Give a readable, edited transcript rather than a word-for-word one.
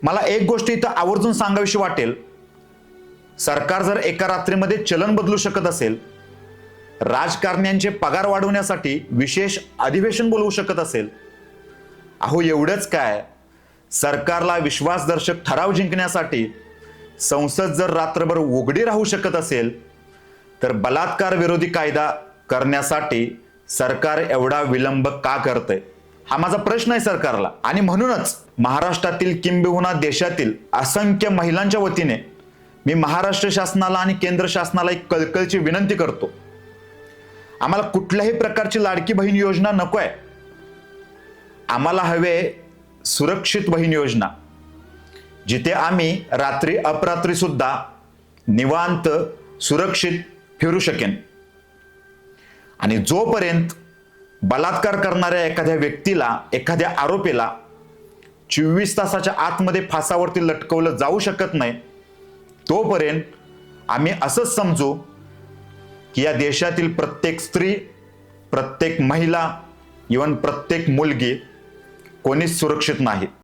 मला एक गोष्ट इथं आवर्जून सांगावीशी वाटेल, सरकार जर एका रात्रीमध्ये चलन बदलू शकत असेल, राजकारण्यांचे पगार वाढवण्यासाठी विशेष अधिवेशन बोलवू शकत असेल, अहो एवढंच काय, सरकारला विश्वासदर्शक ठराव जिंकण्यासाठी संसद जर रात्रभर उघडी राहू शकत असेल, तर बलात्कार विरोधी कायदा करण्यासाठी सरकार एवढा विलंब का करतंय, हा माझा प्रश्न आहे सरकारला. आणि म्हणूनच महाराष्ट्रातील किंबहुना देशातील असंख्य महिलांच्या वतीने मी महाराष्ट्र शासनाला आणि केंद्र शासनाला एक कळकळीची विनंती करतो. आम्हाला कुठल्याही प्रकारची लाडकी बहीण योजना नको आहे. आम्हाला हवे सुरक्षित बहीण योजना, जिथे आम्ही रात्री अपरात्री सुद्धा निवांत सुरक्षित फिरू शकेन. आणि जोपर्यंत बलात्कार करणाऱ्या एखाद्या व्यक्तीला, एखाद्या आरोपीला 24 तासाच्या आतमध्ये फासावरती लटकवलं जाऊ शकत नाही, तोपर्यंत आम्ही असंच समजू की या देशातील प्रत्येक स्त्री, प्रत्येक महिला, इव्हन प्रत्येक मुलगी कोणीच सुरक्षित नाही.